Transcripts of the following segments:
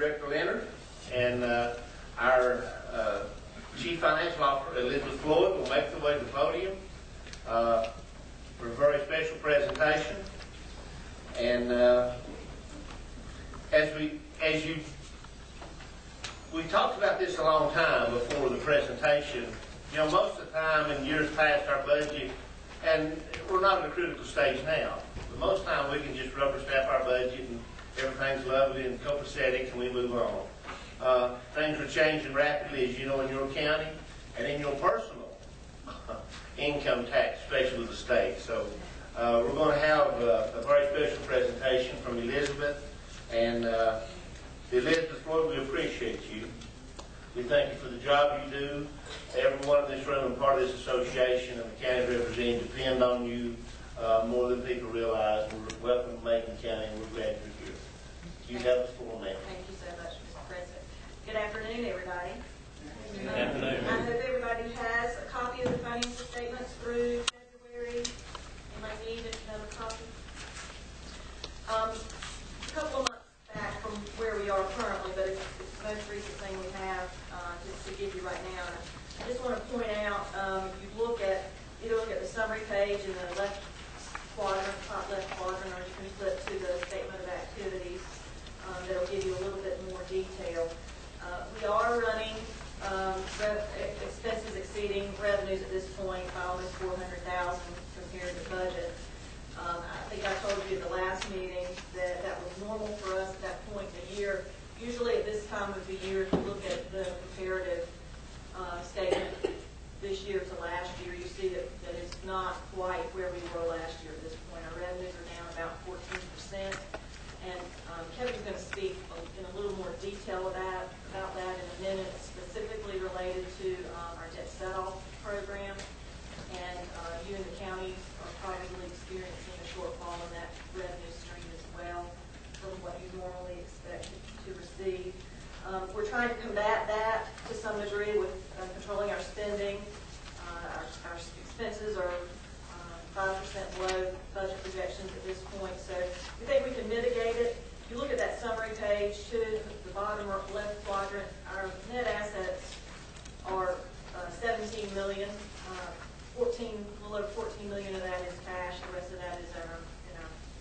Director Leonard, and our Chief Financial Officer, Elizabeth Floyd, will make the way to the podium for a very special presentation. And we talked about this a long time before the presentation. You know, most of the time in years past, our budget, and we're not at a critical stage now, but most of the time we can just rubber stamp our budget and everything's lovely and copacetic and we move on. Things are changing rapidly, as you know, in your county and in your personal income tax, especially with the state. So we're going to have a very special presentation from Elizabeth. And Elizabeth Floyd, we appreciate you. We thank you for the job you do. Everyone in this room and part of this association and the county representative depend on you more than people realize. We're welcome to Macon County and we're glad you're here. You have the floor, ma'am. Thank you so much, Mr. President. Good afternoon, everybody. Good afternoon. I hope everybody has a copy of the financial statements through February. You might need another copy. A couple of months back from where we are currently, but it's the most recent thing we have just to give you right now. And I just want to point out, if you look at the summary page in the left quadrant, top left quadrant, or you can flip to the statement of activities. That'll give you a little bit more detail. We are running expenses exceeding revenues at this point by almost $400,000 compared to budget. I think I told you at the last meeting that was normal for us at that point in the year. Usually at this time of the year, if you look at the comparative statement this year to last year, you see that it's not quite where we were last year at this point. Our revenues are down about 14%. And Kevin's going to speak in a little more detail about that in a minute, specifically related to our debt set-off program. And you and the county are probably experiencing a shortfall in that revenue stream as well from what you normally expect to receive. We're trying to combat that to some degree with controlling our spending. Our expenses are 5% below budget projections at this point, so we think we can mitigate it. If you look at that summary page, to the bottom left quadrant, our net assets are $17 million. A little over $14 million of that is cash. The rest of that is in our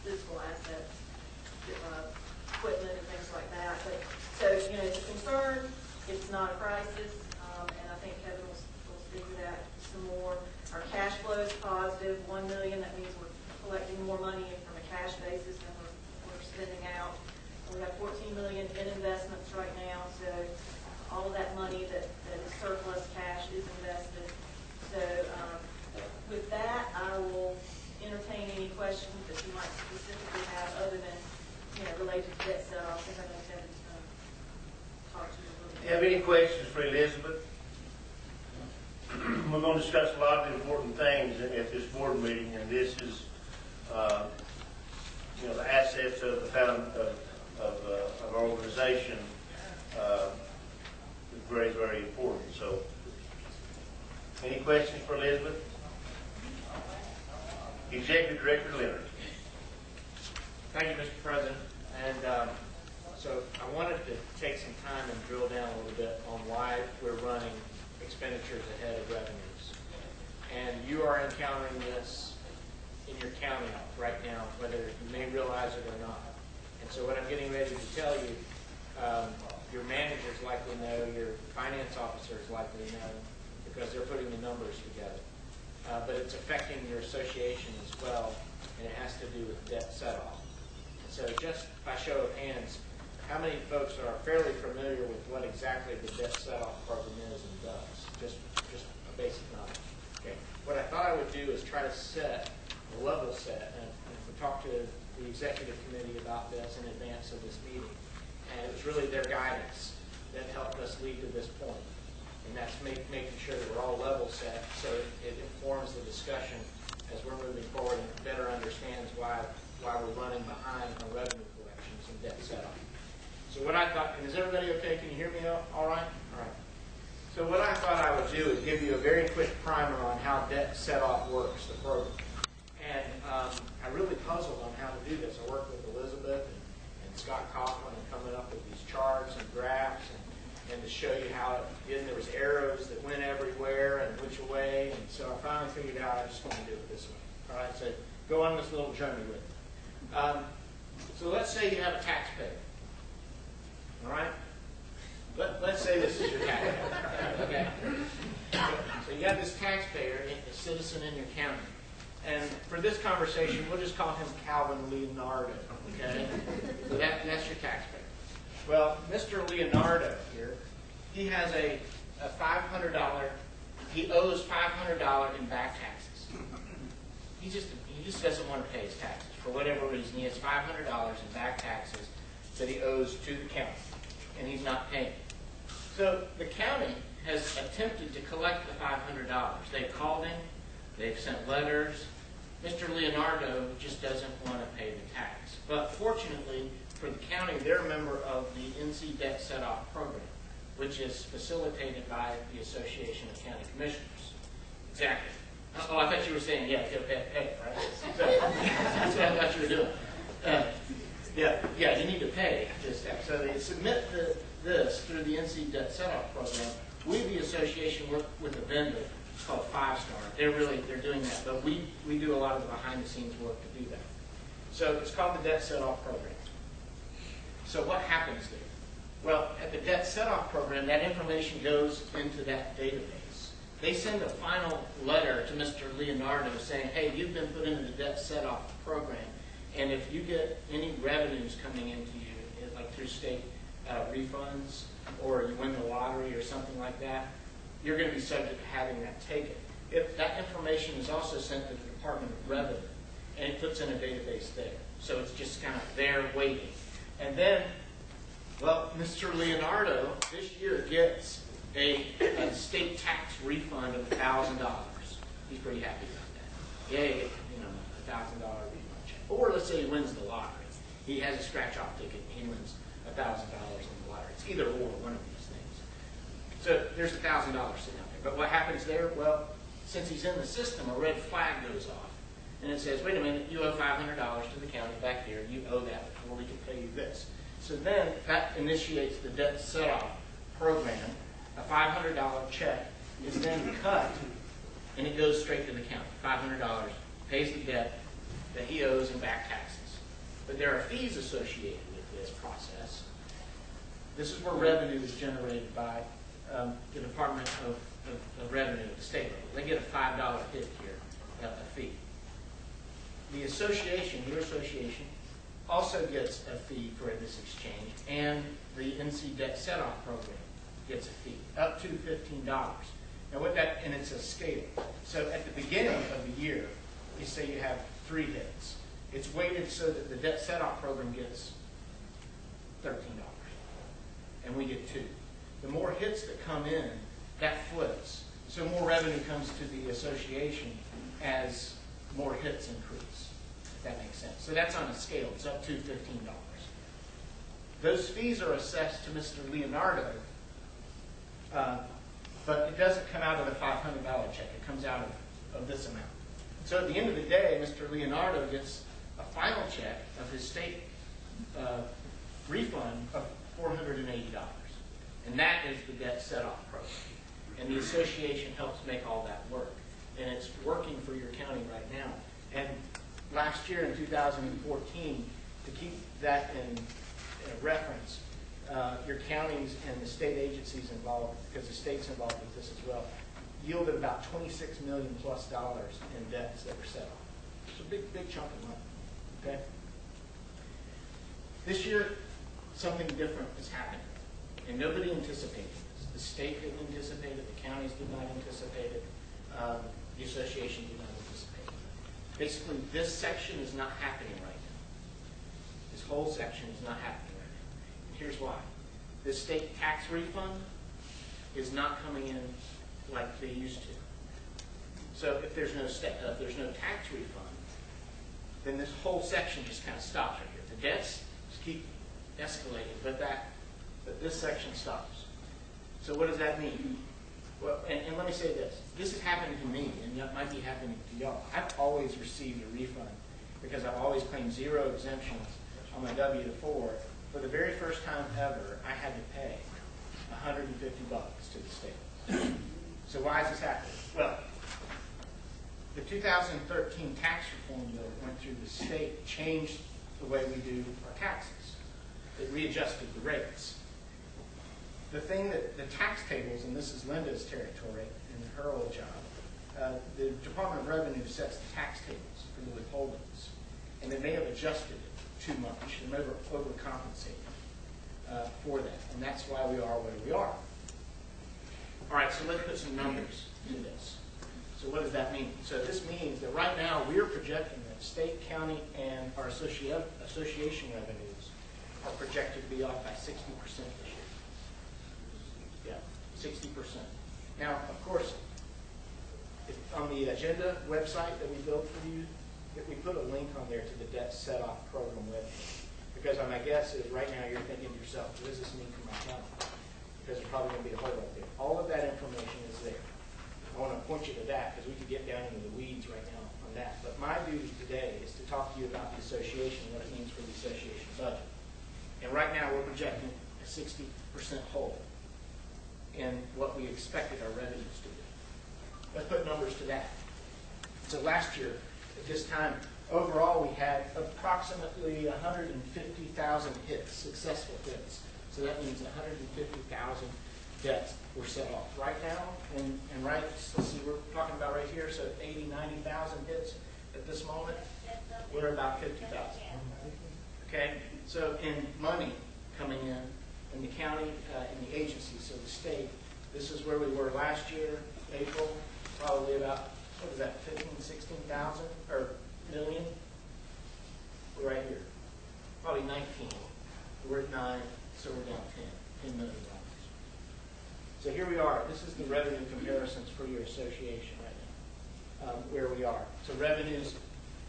physical assets, equipment and things like that. But so it's a concern. It's not a crisis, and I think Kevin will speak to that some more. Our cash flow is positive, $1 million. That means we're collecting more money from a cash basis than we're spending out. We have $14 million in investments right now, so all of that money that is surplus cash is invested. So with that, I will entertain any questions that you might specifically have other than related to debt set-off. I think I know Kevin's going to talk to you a little bit. Do you have any questions for Elizabeth? We're going to discuss a lot of important things at this board meeting, and this is, the assets of our organization is very, very important. So, any questions for Elizabeth? Executive Director Leonard. Thank you, Mr. President. And so I wanted to take some time and drill down a little bit on why we're running expenditures ahead of revenues. And you are encountering this in your county right now, whether you may realize it or not. And so what I'm getting ready to tell you, your managers likely know, your finance officers likely know, because they're putting the numbers together. But it's affecting your association as well, and it has to do with debt set-off. So just by show of hands, how many folks are fairly familiar with what exactly the debt set-off program is and does? Just a basic knowledge. Okay. What I thought I would do is try to set a level set, and we talked to the executive committee about this in advance of this meeting, and it was really their guidance that helped us lead to this point. And that's making sure that we're all level set, so it informs the discussion as we're moving forward and better understands why we're running behind on revenue collections and debt set-off. So what I thought, and is everybody okay? Can you hear me all right? All right. So what I thought I would do is give you a very quick primer on how debt set-off works, the program. And I really puzzled on how to do this. I worked with Elizabeth and Scott Coughlin and coming up with these charts and graphs and to show you how there was arrows that went everywhere and which way. And so I finally figured out I just want to do it this way. All right, so go on this little journey with me. So let's say you have a taxpayer. All right? Let's say this is your taxpayer. Okay? So you have this taxpayer, a citizen in your county. And for this conversation, we'll just call him Calvin Leonardo. Okay? So that's your taxpayer. Well, Mr. Leonardo here, he has a $500, he owes $500 in back taxes. He just doesn't want to pay his taxes. For whatever reason, he has $500 in back taxes that he owes to the county, and he's not paying. So the county has attempted to collect the $500. They've called him, they've sent letters. Mr. Leonardo just doesn't want to pay the tax. But fortunately for the county, they're a member of the NC Debt Set-Off Program, which is facilitated by the Association of County Commissioners. Exactly. Oh, I thought you were saying, yeah, you'll pay it, right? So, that's what I thought you were doing. Yeah, you need to pay this tax. So they submit this through the NC Debt Set-Off Program. We, the association, work with a vendor. It's called 5-Star. They're doing that, but we do a lot of the behind-the-scenes work to do that. So it's called the Debt Set-Off Program. So what happens there? Well, at the Debt Set-Off Program, that information goes into that database. They send a final letter to Mr. Leonardo saying, hey, you've been put into the Debt Set-Off Program, and if you get any revenues coming into you, like through state refunds, or you win the lottery or something like that, you're going to be subject to having that taken. If that information is also sent to the Department of Revenue, and it puts in a database there. So it's just kind of there waiting. And then, well, Mr. Leonardo this year gets a state tax refund of $1,000. He's pretty happy about that. Yay, $1,000 refund check. Or let's say he wins the lottery. He has a scratch-off ticket and he wins $1,000 in the lottery. It's either or, one of these things. So there's $1,000 sitting out there. But what happens there? Well, since he's in the system, a red flag goes off. And it says, wait a minute, you owe $500 to the county back here. You owe that before we can pay you this. So then that initiates the Debt Set-Off Program. A $500 check is then cut, and it goes straight to the county. $500 pays the debt that he owes in back taxes. But there are fees associated with this process. This is where revenue is generated by the Department of Revenue at the state level. They get a $5 hit here, a fee. The association, your association, also gets a fee for this exchange, and the NC Debt Set-Off Program gets a fee, up to $15. Now and it's a scale. So at the beginning of the year, you say you have 3 hits. It's weighted so that the Debt Set-Off Program gets $13, and we get 2. The more hits that come in, that flips. So more revenue comes to the association as more hits increase, if that makes sense. So that's on a scale. It's up to $15. Those fees are assessed to Mr. Leonardo, but it doesn't come out of the $500 check. It comes out of this amount. So at the end of the day, Mr. Leonardo gets a final check of his state refund of $480. And that is the Debt Set-Off Program. And the association helps make all that work. And it's working for your county right now. And last year in 2014, to keep that in reference, your counties and the state agencies involved, because the state's involved with this as well, yielded about $26 million plus in debts that were set off. It's a big chunk of money. Okay? This year, something different is happening. And nobody anticipated this. The state didn't anticipate it. The counties did not anticipate it. The association did not anticipate it. Basically, this section is not happening right now. This whole section is not happening right now. And here's why. This state tax refund is not coming in like they used to. So if there's no tax refund, then this whole section just kind of stops right here. The debts just keep escalating, but this section stops. So what does that mean? Well, and let me say this. This has happened to me, and that might be happening to y'all. I've always received a refund because I've always claimed 0 exemptions on my W-4, for the very first time ever, I had to pay $150 to the state. So why is this happening? Well, the 2013 tax reform bill that went through the state changed the way we do our taxes. It readjusted the rates. The thing that the tax tables, and this is Linda's territory in her old job, the Department of Revenue sets the tax tables for the withholdings, and they may have adjusted it too much. They may have overcompensated for that, and that's why we are where we are. All right, so let's put some numbers in this. So what does that mean? So this means that right now we're projecting that state, county, and our association revenues are projected to be off by 60% this year. Yeah, 60%. Now, of course, on the agenda website that we built for you, we put a link on there to the debt set-off program website. Because my guess is right now you're thinking to yourself, what does this mean for my county? Because there's probably going to be a hole up there. All of that information is there. I want to point you to that because we could get down into the weeds right now on that. But my duty today is to talk to you about the association, what it means for the association budget. And right now we're projecting a 60% hole in what we expected our revenues to be. Let's put numbers to that. So last year, at this time, overall we had approximately 150,000 hits, successful hits. So that means 150,000 debts were set off. Right now, and right, let's see, we're talking about right here, so 80, 90,000 hits at this moment, we're about 50,000. Okay, so in money coming in the county, in the agency, so the state, this is where we were last year, April, probably about, what was that, 15, 16,000, or million? We're right here, probably 19. We're at 9, so we're down 10 million. So here we are. This is the revenue comparisons for your association right now, where we are. So revenues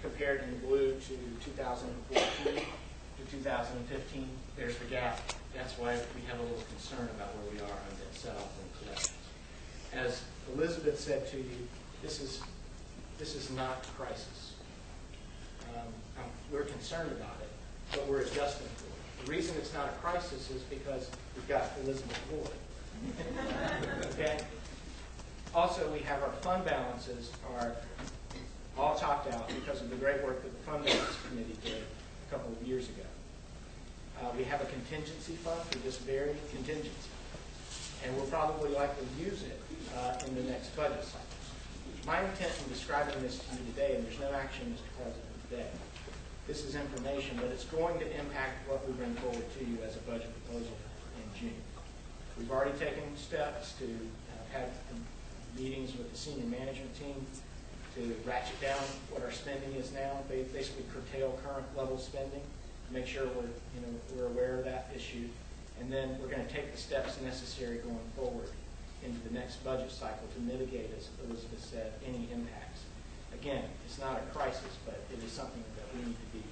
compared in blue to 2014 to 2015. There's the gap. That's why we have a little concern about where we are on debt set-off and collections. As Elizabeth said to you, this is not a crisis. We're concerned about it, but we're adjusting for it. The reason it's not a crisis is because we've got Elizabeth Floyd. Okay. Also, we have our fund balances are all topped out because of the great work that the Fund Balance Committee did a couple of years ago. We have a contingency fund for this very contingency, and we'll probably likely use it in the next budget cycle. My intent in describing this to you today, and there's no action, Mr. President, today. This is information, but it's going to impact what we bring forward to you as a budget proposal in June. We've already taken steps to have meetings with the senior management team to ratchet down what our spending is now, basically curtail current level spending, make sure we're aware of that issue, and then we're going to take the steps necessary going forward into the next budget cycle to mitigate, as Elizabeth said, any impacts. Again, it's not a crisis, but it is something that we need to be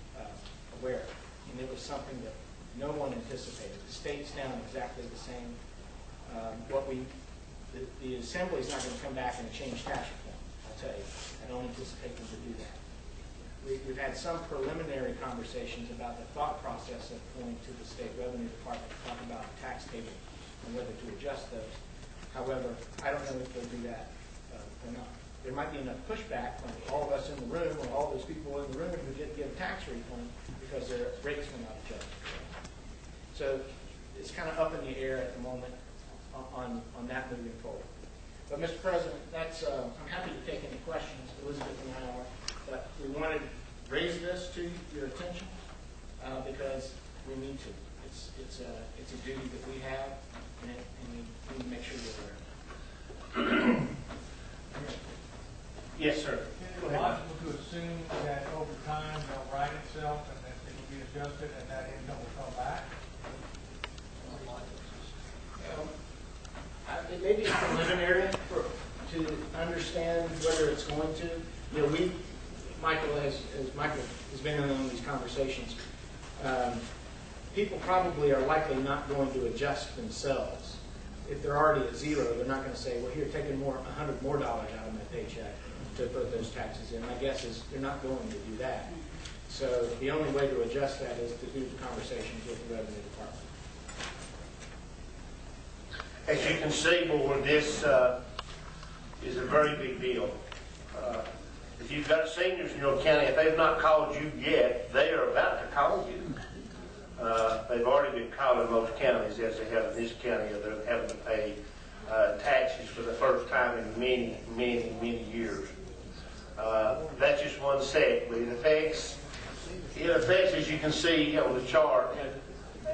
aware of, and it was something that no one anticipated. The state's down exactly the same. The Assembly is not going to come back and change tax reform, I'll tell you. I don't anticipate them to do that. We've had some preliminary conversations about the thought process of going to the State Revenue Department to talk about the tax table and whether to adjust those. However, I don't know if they'll do that or not. There might be enough pushback from all of us in the room or all those people in the room who didn't get a tax refund because their rates were not adjusted. So it's kind of up in the air at the moment on that moving forward. But Mr. President, that's I'm happy to take any questions, Elizabeth and I are, but we wanted to raise this to your attention because we need to. It's a duty that we have, and we need to make sure we're aware. Yes, sir. Is it logical to assume that over time they'll right itself and that it will be adjusted and that income will come back? It may be preliminary to understand whether it's going to. Michael has been in these conversations. People probably are likely not going to adjust themselves. If they're already at zero, they're not going to say, well, here, taking $100 more out of my paycheck to put those taxes in. My guess is they're not going to do that. So the only way to adjust that is to do the conversations with the revenue department. As you can see, board, this is a very big deal. If you've got seniors in your county, if they've not called you yet, they are about to call you. They've already been called in most counties, as they have in this county. They're having to pay taxes for the first time in many, many, many years. That's just one set, but it affects, as you can see on the chart.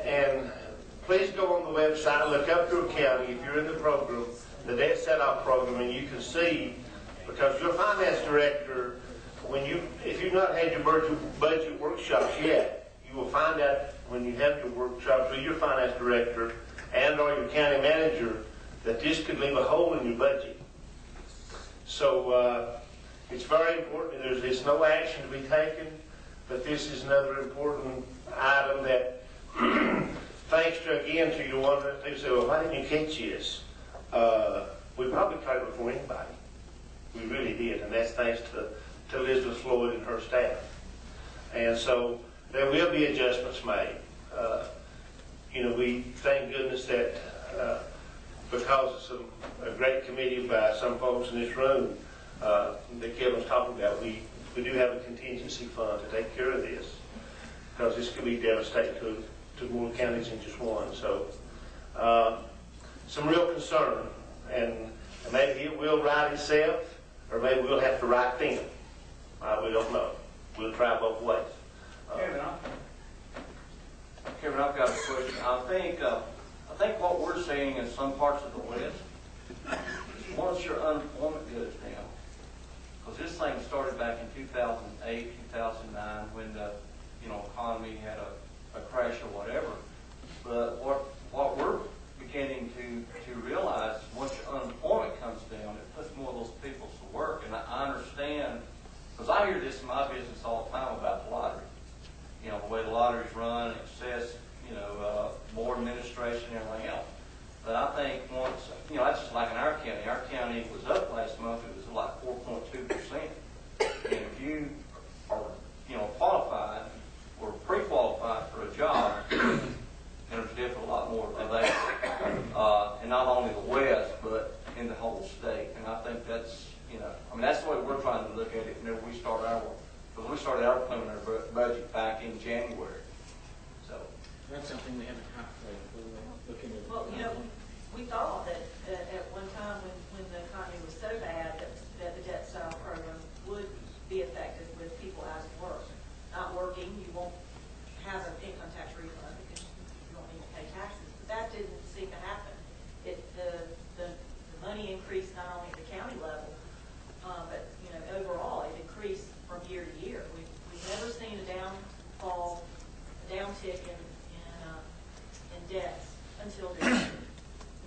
And please go on the website, look up your county if you're in the program, the debt set-off program, and you can see, because your finance director, if you've not had your budget workshops yet, you will find out when you have your workshops with your finance director and or your county manager that this could leave a hole in your budget. So it's very important. There's no action to be taken, but this is another important item that, thanks to your one that they say, well, why didn't you catch this? We probably tried it before anybody. We really did, and that's thanks to Elizabeth Floyd and her staff. And so there will be adjustments made. We thank goodness that because of a great committee by some folks in this room that Kevin's talking about, we do have a contingency fund to take care of this, because this could be devastating to more counties than just one. So some real concern, and maybe it will right itself, or maybe we'll have to write them. We don't know. We'll try both ways. Kevin, I've got a question. I think what we're seeing in some parts of the West is once your unemployment goes down, because this thing started back in 2008, 2009, when the economy had a crash or whatever. But what we're beginning to realize, once your unemployment comes down, it puts more of those people to work. And I understand, because I hear this in my business all the time about the lottery. The way the lottery's run, excess, more administration and everything else. But I think once, that's just like in our county. Our county was up last month. It was like 4.2%. And if you are, qualified or pre-qualified for a job, and there's definitely a lot more of that. And not only the West, but in the whole state. And I think that's, that's the way we're trying to look at it whenever we start because we started our preliminary budget back in January. So that's something we haven't contemplated. We're looking at. Well, we thought that at one time when the economy was so bad that the debt style program would be effective with people out of work. Not working, you won't have an income tax refund because you don't need to pay taxes. But that didn't seem to happen. The money increased not only at the county level, but overall it increased from year to year. We've never seen a downtick in debts until this year.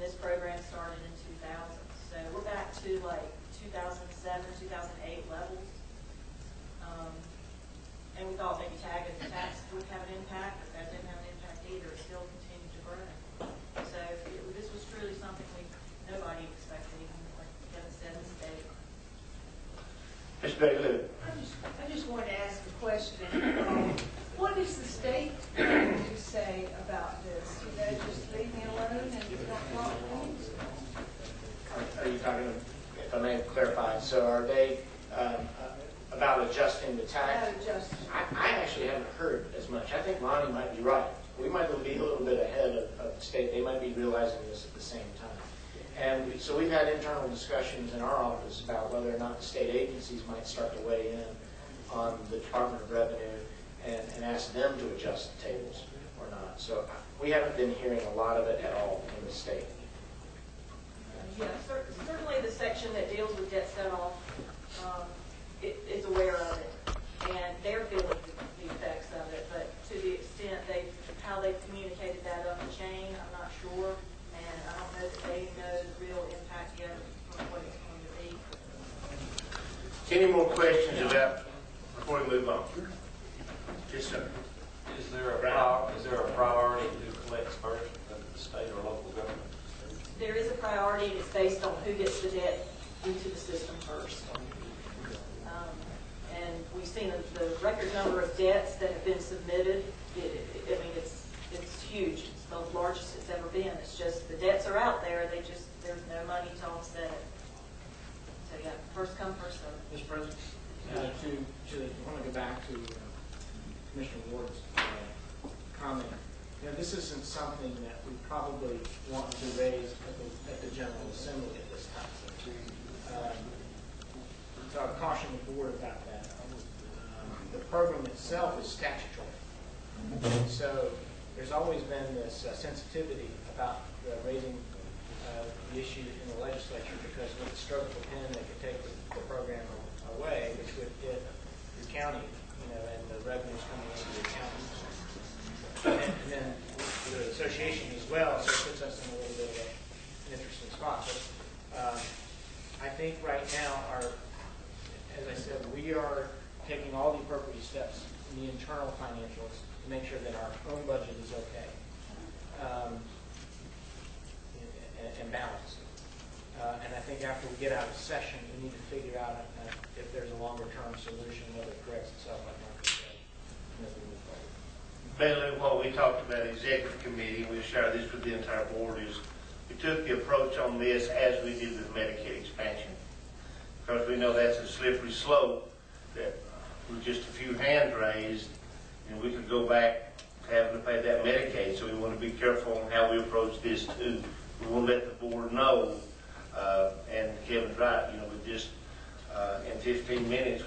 This program started in 2000, so we're back to like 2007, 2008 levels. And we thought maybe tax would have an impact, but that didn't have an impact either. It still continued to grow. So this was truly something nobody expected, even like Kevin said, in the state. Ms. Bailey. I just wanted to ask a question. What does the state have to say about this? Do they just leave me alone and not things? Are you talking, if I may clarify, so are they about adjusting the tax? I actually haven't heard as much. I think Lonnie might be right. We might be a little bit ahead of the state. They might be realizing this at the same time. And so we've had internal discussions in our office about whether or not the state agencies might start to weigh in on the Department of Revenue and ask them to adjust the tables or not. So we haven't been hearing a lot of it at all in the state. Yeah, certainly the section that deals with debt set-off is aware of it, and they're feeling the effects of it. But to the extent how they've communicated that up the chain, I'm not sure. And I don't know that they know the real impact yet of what it's going to be. Any more questions before we move on? Yes, sir. Is there a priority to who collects first, the state or local government? There is a priority, and it's based on who gets the debt into the system first. And we've seen the record number of debts largest it's ever been. It's just, the debts are out there, there's no money to offset it. So yeah, first come, first served. Mr. President, I want to go back to Commissioner Ward's comment. This isn't something that we probably want to raise at the General Assembly at this time. So I caution the board about that. The program itself is statutory. So there's always been this sensitivity about raising the issue in the legislature, because with the stroke of a pen, they could take the program away, which would hit your county, and the revenues coming into your county. And then the association as well, so it puts us in a little bit of an interesting spot. But I think right now, as I said, we are taking all the appropriate steps in the internal financials to make sure that our own budget is okay and balanced. And I think after we get out of session, we need to figure out if there's a longer-term solution, whether it corrects itself, like Mark said, as we move forward. Basically, what we talked about in executive committee, we'll share this with the entire board, is we took the approach on this as we did with Medicaid expansion. Because we know that's a slippery slope, that with just a few hands raised, and we could go back to having to pay that Medicaid. So we want to be careful on how we approach this too. We want to let the board know, and Kevin's right, with just in 15 minutes,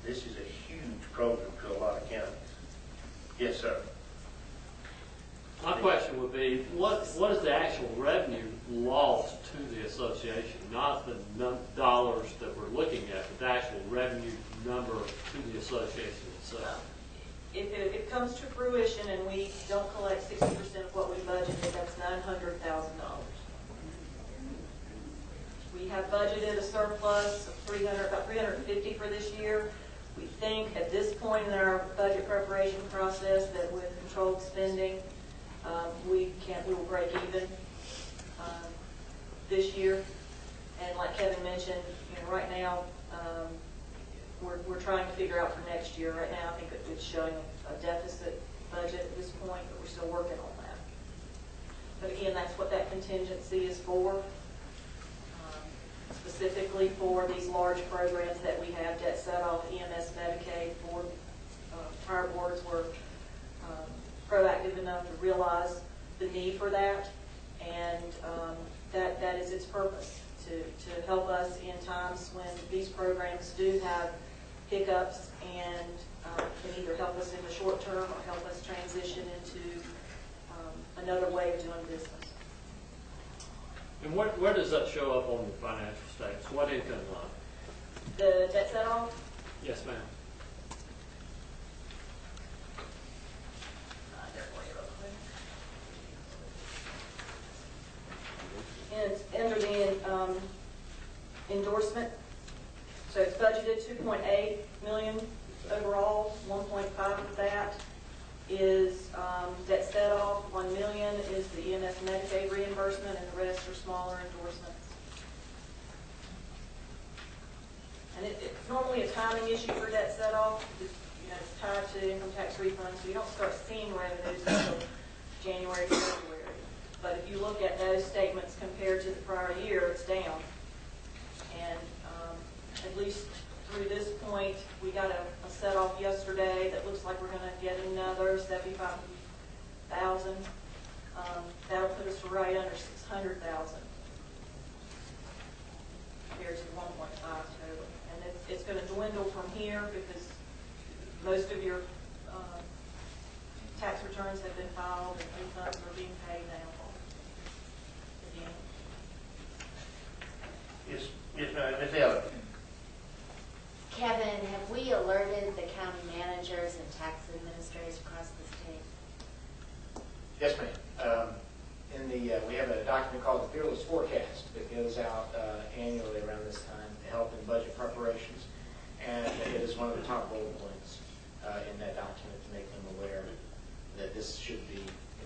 this is a huge program to a lot of counties. Yes, sir. My question would be, what is the actual revenue lost to the association? Not the dollars that we're looking at, but the actual revenue number to the association itself. If it comes to fruition and we don't collect 60% of what we budgeted, that's $900,000. We have budgeted a surplus of about $350 for this year. We think at this point in our budget preparation process that with controlled spending, we will break even this year. And like Kevin mentioned, right now we're trying to figure out for next year. Right now, I think it's showing a deficit budget at this point, but we're still working on that. But again, that's what that contingency is for. Specifically for these large programs that we have, debt set-off, EMS, Medicaid. Our boards were proactive enough to realize the need for that, and that is its purpose, to help us in times when these programs do have hiccups, and can either help us in the short term or help us transition into another way of doing business. And where does that show up on the financial statements? What income line? The debt set-off? Yes, ma'am. And it's under the endorsement. So it's budgeted $2.8 million overall. 1.5 of that is debt set-off. $1 million is the EMS Medicaid reimbursement, and the rest are smaller endorsements. And it's normally a timing issue for debt set-off. It's tied to income tax refunds, so you don't start seeing revenues until January, February. But if you look at those statements compared to the prior year, it's down. And at least through this point, we got a set-off yesterday that looks like we're going to get another $75,000. That'll put us right under $600,000 compared to 1.5 total. And it's going to dwindle from here because most of your tax returns have been filed and refunds are being paid now. Again. Yes, ma'am. Ms. Ellen. Kevin, have we alerted the county managers and tax administrators across the state? Yes, ma'am. We have a document called the Fearless Forecast that goes out annually around this time to help in budget preparations, and it is one of the top bullet points in that document to make them aware that this should be,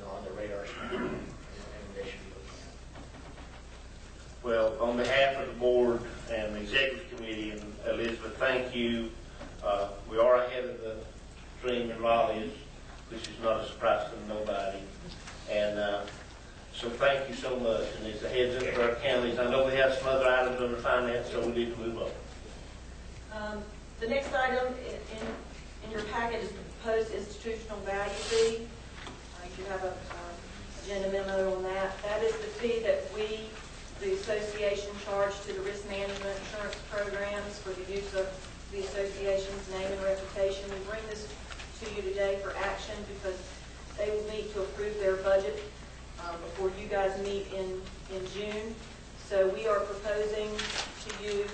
on the radar screen and they should be looking at. Well, on behalf of the board and the executive committee, and Elizabeth, thank you. We are ahead of the stream in Raleigh, which is not a surprise to nobody. So thank you so much, and it's a heads up for our counties. I know we have some other items under finance, so we need to move on. The next item in your packet is the proposed institutional value fee. You have a agenda memo on that. That is the fee that we, the association, charge to the risk management insurance programs for the use of the association's name and reputation. We bring this to you today for action because they will need to approve their budget before you guys meet in June. So we are proposing to you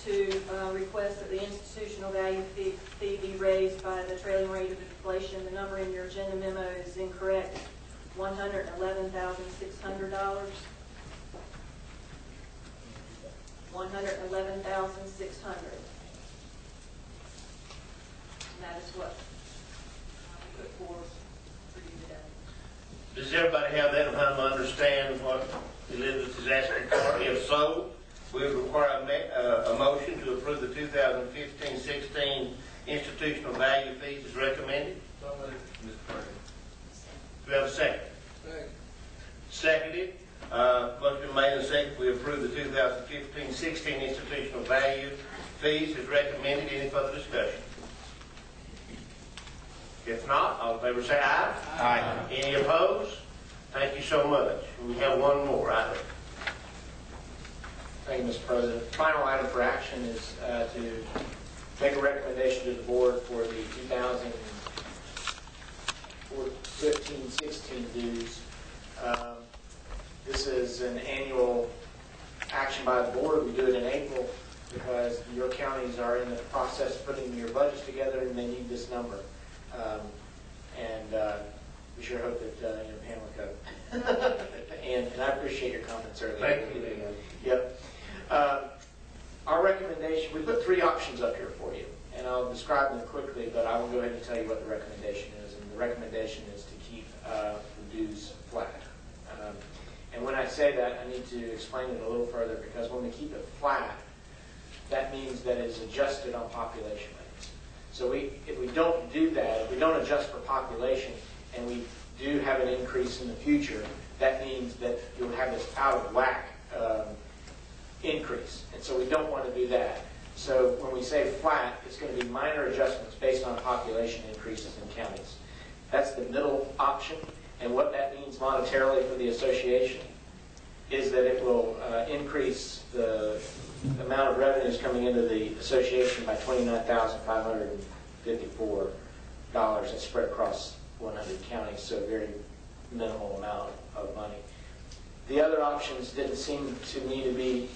to request that the institutional value fee be raised by the trailing rate of inflation. The number in your agenda memo is incorrect. $111,600. $111,600. And that is what we put forward for you today. Does everybody have that and how to understand what Elizabeth is asking for? If so, we would require a motion to approve the 2015-16 institutional value fees as recommended. Do we have a second? Seconded. Motion been made and seconded. We approve the 2015-16 institutional value fees as recommended. Any further discussion? If not, all in favor say aye. Aye. Any opposed? Thank you so much. We have one more item. Thank you, Mr. President. Final item for action is to make a recommendation to the board for the 2015-16 dues. This is an annual action by the board. We do it in April because your counties are in the process of putting your budgets together and they need this number. We sure hope that Pam will go. And I appreciate your comments earlier. Thank you. Yep. Our recommendation, we put three options up here for you, and I'll describe them quickly, but I will go ahead and tell you what the recommendation is. And the recommendation is to keep the dues flat. And when I say that, I need to explain it a little further, because when we keep it flat, that means that it's adjusted on population rates. So if we don't do that, if we don't adjust for population, and we do have an increase in the future, that means that you'll have this out of whack increase. And so we don't want to do that. So when we say flat, it's going to be minor adjustments based on population increases in counties. That's the middle option. And what that means monetarily for the association is that it will increase the amount of revenues coming into the association by $29,554. That's spread across 100 counties, so a very minimal amount of money. The other options didn't seem to me to be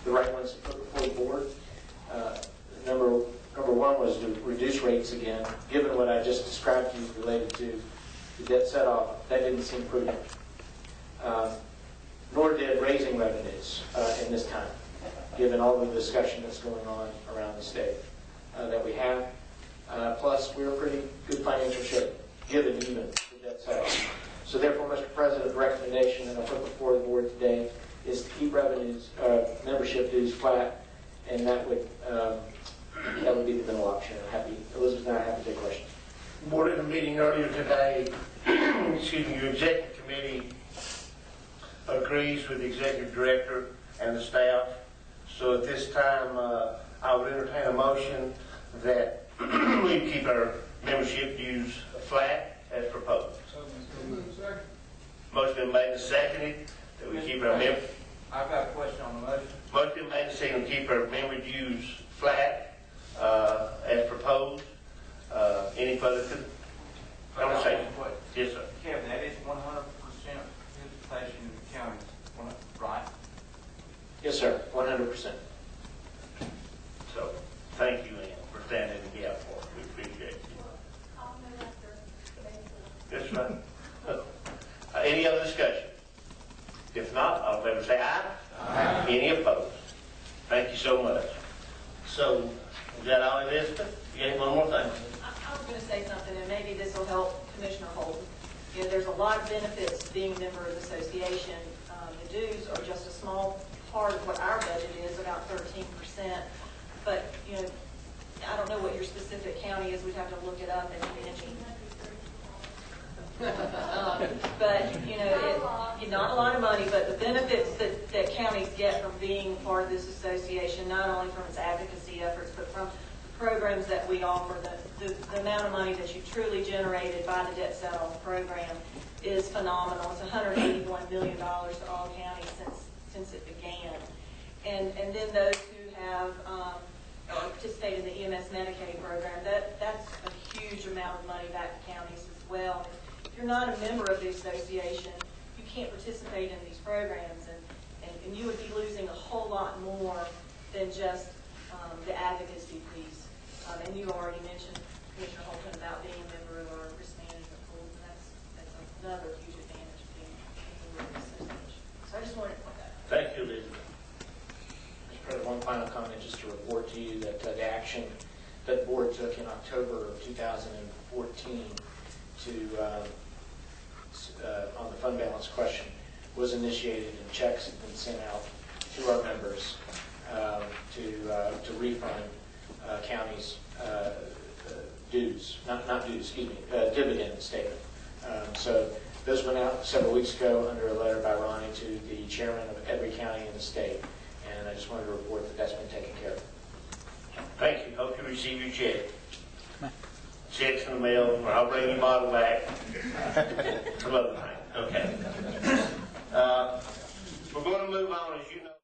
the right ones to put before the board. Number one was to reduce rates again. Given what I just described to you related to the debt set-off, that didn't seem prudent. Nor did raising revenues in this time, given all the discussion that's going on around the state that we have. Plus, we're in pretty good financial shape, given even the debt set-off. So therefore, Mr. President, the recommendation that I put before the board today is to keep revenues, membership dues flat, and that would be the middle option. Elizabeth and I are happy to take questions. Board in a meeting earlier today, excuse me, your executive committee agrees with the executive director and the staff. So at this time, I would entertain a motion that we keep our membership dues flat as proposed. Motion been made and seconded that we keep our member. I've got a question on the motion. Motion been made and seconded to keep our member dues flat as proposed. Any further conversation? Yes, sir. Kevin, that is 100% participation in the counties, right? Yes, sir. 100%. So, thank you, Ann, for standing in the gap for us. We appreciate it. That's right. Any other discussion? If not, all in favor say aye. Aye. Any opposed? Thank you so much. So, is that all, Elizabeth? You have one more thing? I was going to say something, and maybe this will help Commissioner Holden. You know, there's a lot of benefits to being a member of the association. The dues are just a small part of what our budget is, about 13%. But, you know, I don't know what your specific county is. We'd have to look it up and mention. But, not a lot of money, but the benefits that counties get from being part of this association, not only from its advocacy efforts, but from the programs that we offer, the amount of money that you truly generated by the debt set-off program is phenomenal. It's $181 million to all counties since it began. And then those who have participate in the EMS Medicaid program, that's a huge amount of money back to counties as well. If you're not a member of the association, you can't participate in these programs, and you would be losing a whole lot more than just the advocacy piece. And you already mentioned, Commissioner Holton, about being a member of our risk management pool, and that's another huge advantage of being a member of the association. So I just wanted to point that out. Thank you, Elizabeth. Mr. President, one final comment, just to report to you that the action that the board took in October of 2014 on the fund balance question was initiated, and checks have been sent out to our members to refund counties' dues, not dues, excuse me, dividend statement. So those went out several weeks ago under a letter by Ronnie to the chairman of every county in the state, and I just wanted to report that that's been taken care of. Thank you. Hope you receive your check. Check's in the mail, or I'll bring your bottle back. Some other thing. Okay. We're going to move on, as you know.